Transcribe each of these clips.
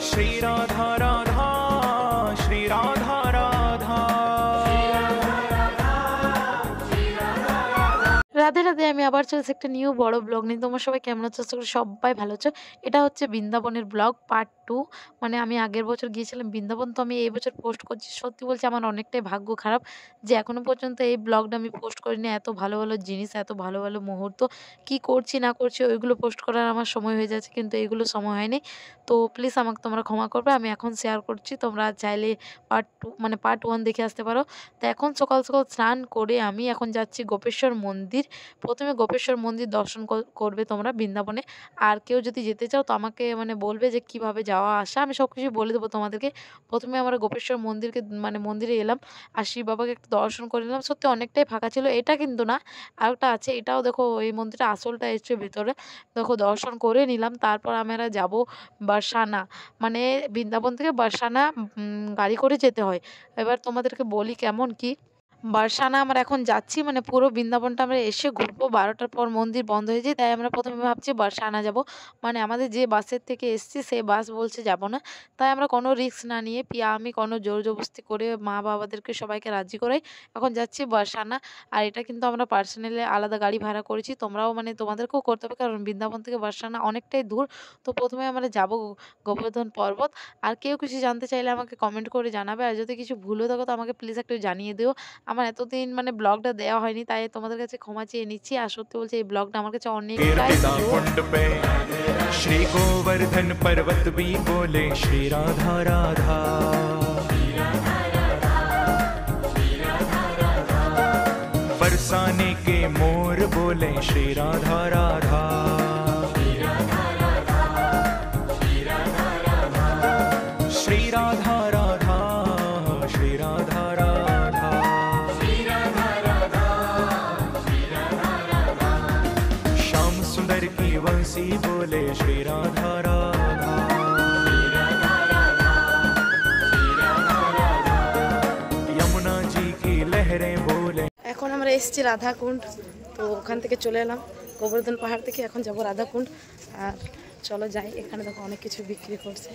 श्री राधा राधा, श्री राधा राधा। রাধে রাধে, আমি আবার চলেছি একটা নিউ বড় ব্লগ নিয়ে। তোমরা সবাই কেমন আছো? আশা করি সবাই ভালো আছো। এটা হচ্ছে বৃন্দাবনের ব্লগ পার্ট 2। মানে আমি আগের বছর গিয়েছিলাম বৃন্দাবন, তো আমি এই বছর পোস্ট করছি। সত্যি বলছি আমার অনেকটাই ভাগ্য খারাপ যে এখনো পর্যন্ত এই ব্লগটা আমি পোস্ট করিনি। এত ভালো ভালো জিনিস, এত ভালো ভালো মুহূর্ত, কি করছি না করছি ওইগুলো পোস্ট করার আমার সময় হয়ে যাচ্ছে, কিন্তু এইগুলো সময় হয়নি। তো প্লিজ আমাকে তোমরা ক্ষমা করবে, আমি এখন শেয়ার করছি। তোমরা চাইলে পার্ট 2 মানে পার্ট 1 দেখে আসতে পারো। তো এখন সকাল সকাল স্নান করে আমি এখন যাচ্ছি গোপেশ্বর মন্দির। প্রথমে গোপেশ্বর মন্দির দর্শন করবে তোমরা বৃন্দাবনে। আর কেউ যদি যেতে চাও তো আমাকে মানে বলবে যে কিভাবে যাওয়া আসা, আমি সব কিছু বলে দেবো তোমাদেরকে। প্রথমে আমরা গোপেশ্বর মন্দিরকে মানে মন্দিরে এলাম, আর শিব বাবাকে একটু দর্শন করে নিলাম। সত্যি অনেকটাই ফাঁকা ছিল। এটা কিন্তু না, আরেকটা আছে, এটাও দেখো এই মন্দিরটা আসলটা এসছে ভিতরে। দেখো দর্শন করে নিলাম, তারপর আমরা যাব বারসানা। মানে বৃন্দাবন থেকে বারসানা গাড়ি করে যেতে হয়। এবার তোমাদেরকে বলি কেমন কি। বারসানা আমরা এখন যাচ্ছি, মানে পুরো বৃন্দাবনটা আমরা এসে ঘুরবো। 12টার পর মন্দির বন্ধ হয়ে যায়, তাই আমরা প্রথমে ভাবছি বারসানা যাব। মানে আমাদের যে বাসের থেকে এসছি সেই বাস বলছে যাব না। তাই আমরা কোনো রিস্ক না নিয়ে আমি কোনো জোর জবরদস্তি করে মা বাবাদেরকে সবাইকে রাজি করাই এখন যাচ্ছি বারসানা। আর এটা কিন্তু আমরা পার্সোনালি আলাদা গাড়ি ভাড়া করেছি। তোমরাও মানে তোমাদেরকেও করতে হবে, কারণ বৃন্দাবন থেকে বারসানা অনেকটাই দূর। তো প্রথমে আমরা যাব গোবর্ধন পর্বত। আর কেউ কিছু জানতে চাইলে আমাকে কমেন্ট করে জানাবে, আর যদি কিছু ভুল হয়ে থাকে তো আমাকে প্লিজ একটু জানিয়ে দিও। আমার এতদিন মানে ব্লগটা দেওয়া হয়নি, তাই তোমাদের কাছে ক্ষমা চেয়ে নিচ্ছি। আর সত্যি বলছি এই ব্লগটা আমার কাছে অনেকটাই कुंड पे श्री गोवर्धन पर्वत भी बोले श्री राधा राधा। बरसाने के मोर बोले श्री राधा राधा। श्री राधा राधा, श्री राधा राधा। श्याम सुंदर की वंशी बोले श्री राधा राधा। यमुना जी की लहरें बोले। এখন আমরা এসেছি রাধাকুণ্ড। তো ওখান থেকে চলে এলাম গোবর্ধন পাহাড় থেকে, এখন যাব রাধাকুণ্ড। আর চলো যাই, এখানে দেখো অনেক কিছু বিক্রি করছে।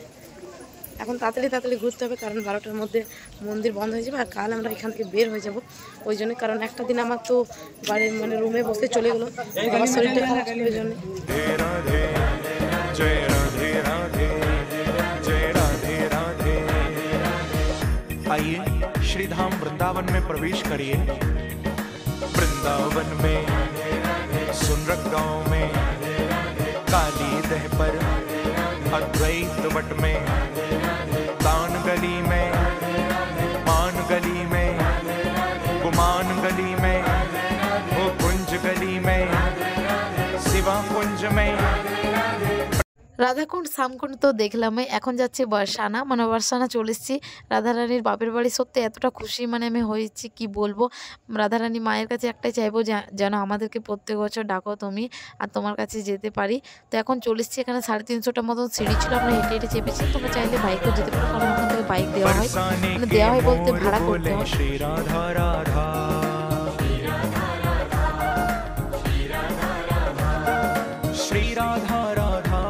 এখন তাড়াতাড়ি তাড়াতাড়ি ঘুরতে হবে, কারণ 12টার মধ্যে মন্দির বন্ধ হয়ে যাবে। আর কাল আমরা এখান থেকে বের হয়ে যাব ওই জন্য, কারণ একটা দিন আমার তো বাড়ির মানে রুমে বসে চলে গেলো, আমার শরীরটা খারাপ ছিল ওই জন্য। राधे जय राधे राधे, जय राधे राधे। आइए श्री धाम वृंदावन में प्रवेश करिए। वृंदावन में सुनरक गांव में काली दह पर अद्वैत वट में तान गली में मान गली में गुमान गली में ओ कुंज गली में शिवा कुंज में। রাধাকুণ্ড সামকুণ্ড তো দেখলামই, এখন যাচ্ছি বারসানা। মানে বারসানা চলে এসেছি, রাধারানীর বাপের বাড়ি। সত্যি এতটা খুশি মানে আমি হয়েছি কি বলবো। রাধারানী মায়ের কাছে একটাই চাইবো যেন আমাদেরকে প্রত্যেক বছর ডাকো তুমি, আর তোমার কাছে যেতে পারি। তো এখন চলে এসেছি, এখানে 350টা মতন সিঁড়ি ছিল, আমরা হেঁটে হেঁটে চেপেছি। তোমরা চাইলে বাইকেও যেতে পারো, কারণ ওখান থেকে বাইক দেওয়া হয়, মানে দেওয়া হয় বলতে ভাড়া করতে হয়। श्री राधा राधा। श्री राधा राधा,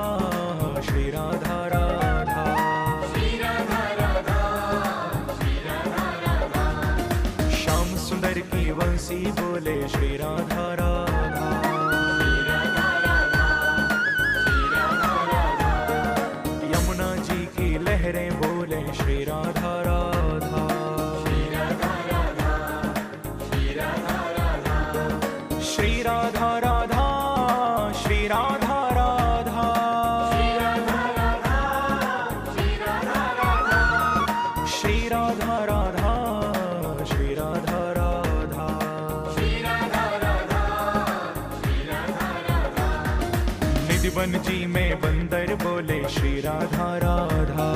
श्री राधा राधा। श्याम सुंदर की वंशी बोले श्री राधा राधा। यमुना जी की लहरें बोले श्री राधा राधा। श्री राधा राधा, श्री राधा राधा। श्री राधा राधा, श्री राधा राधा। श्री राधा राधा, श्री राधा राधा। निधिवन जी में बंदर बोले श्री राधा राधा।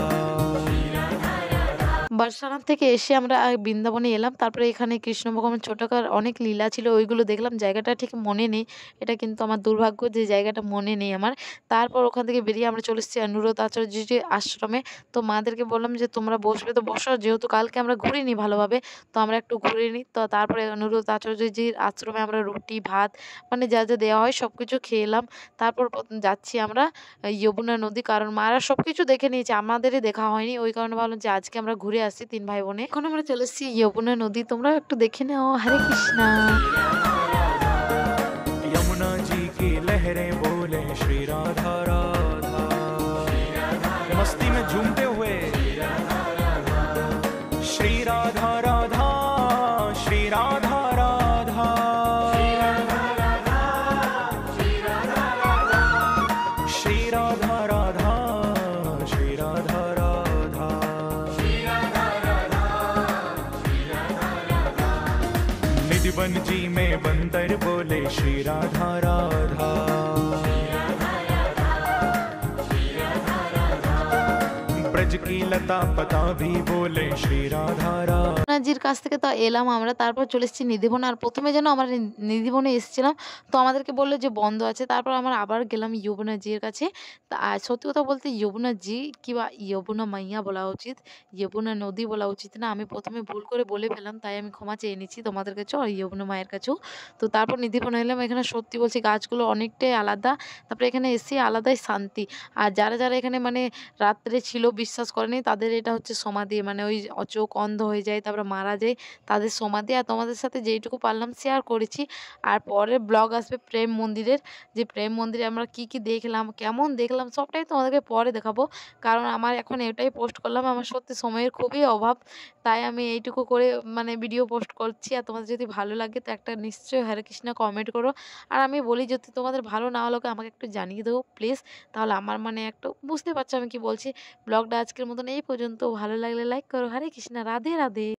বার্সানা থেকে এসে আমরা বৃন্দাবনে এলাম। তারপরে এখানে কৃষ্ণ ভগবানের ছোটকার অনেক লীলা ছিল, ওইগুলো দেখলাম। জায়গাটা ঠিক মনে নেই। এটা কিন্তু আমার দুর্ভাগ্য যে জায়গাটা মনে নেই আমার। তারপর ওখান থেকে বেরিয়ে আমরা চলে এসেছি অনুরোধ আচার্যজির আশ্রমে। তো মাদেরকে বললাম যে, "তোমরা বসবে তো বসো। যেহেতু কালকে আমরা ঘুরিনি ভালোভাবে, তো আমরা একটু ঘুরে নিই।" তো তারপরে অনুরোধ আচার্যজির আশ্রমে আমরা রুটি, ভাত মানে যা, যা দেওয়া হয় সবকিছু খেয়ে এলাম। তারপর যাচ্ছি আমরা যমুনা নদী, কারণ মারা সবকিছু দেখে নিয়েছে, আমাদেরই দেখা হয়নি। ওই কারণে ভাবলাম যে আজকে আমরা ঘুরে আসি ৩ ভাই বোনে। এখন আমরা চলে এসেছি যমুনা নদী। তোমরাও একটু দেখে নাও। হরে কৃষ্ণা। यमुना जी की लहरें बोले श्री राधा राधा, मस्ती में झूमते हुए श्री राधा राधा, श्री राधा राधा, श्री राधा राधा, श्री राधा राधा, निधिवन जी में बंदर बोले श्री राधा राधा, ब्रज की लता पता भी बोले श्री राधा राधा। যমুনাজির কাছ থেকে তো এলাম আমরা। তারপর চলে এসেছি নিধিবন। আর ১ম এ যেন আমরা নিধিবনে এসেছিলাম। তো আমাদেরকে বলল যে বন্ধ আছে। তারপর আমরা আবার গেলাম যমুনাজির কাছে। সত্যি কথা বলতে যমুনাজি কিংবা যমুনা মাইয়া বলা উচিত। যমুনা নদী বলা উচিত না। আমি ১ম এ ভুল করে বলে ফেললাম। তাই আমি ক্ষমা চেয়ে নিচ্ছি তোমাদের কাছেও আর যমুনা মায়ের কাছেও। তো তারপর নিধিবন এলাম। এখানে সত্যি বলছি গাছগুলো অনেকটাই আলাদা। তারপরে এখানে এসে আলাদাই শান্তি। আর যারা, যারা এখানে মানে রাত্রে ছিল বিশ্বাস করেনি, তাদের এটা হচ্ছে সমাধি। মানে ওই চোখ অন্ধ হয়ে যায়, তারপরে মারা যায়, তাদের সমাধি। আর তোমাদের সাথে যেইটুকু পারলাম শেয়ার করেছি। আর পরের ব্লগ আসবে প্রেম মন্দিরের, যে প্রেম মন্দিরে আমরা কি, কি দেখলাম, কেমন দেখলাম সবটাই তোমাদেরকে পরে দেখাবো। কারণ আমার এখন এটাই পোস্ট করলাম। আমার সত্যি সময়ের খুবই অভাব। তাই আমি এইটুকু করে মানে ভিডিও পোস্ট করছি। আর তোমাদের যদি ভালো লাগে তো একটা নিশ্চয়ই হরে কৃষ্ণ কমেন্ট করো। আর আমি বলি যদি তোমাদের ভালো না হলে আমাকে একটু জানিয়ে দেবো প্লিজ। তাহলে আমার মানে একটু বুঝতে পারছো আমি কি বলছি। ব্লগটা আজকের মতন এই পর্যন্ত। ভালো লাগলে লাইক করো। হরে কৃষ্ণ, রাধে রাধে।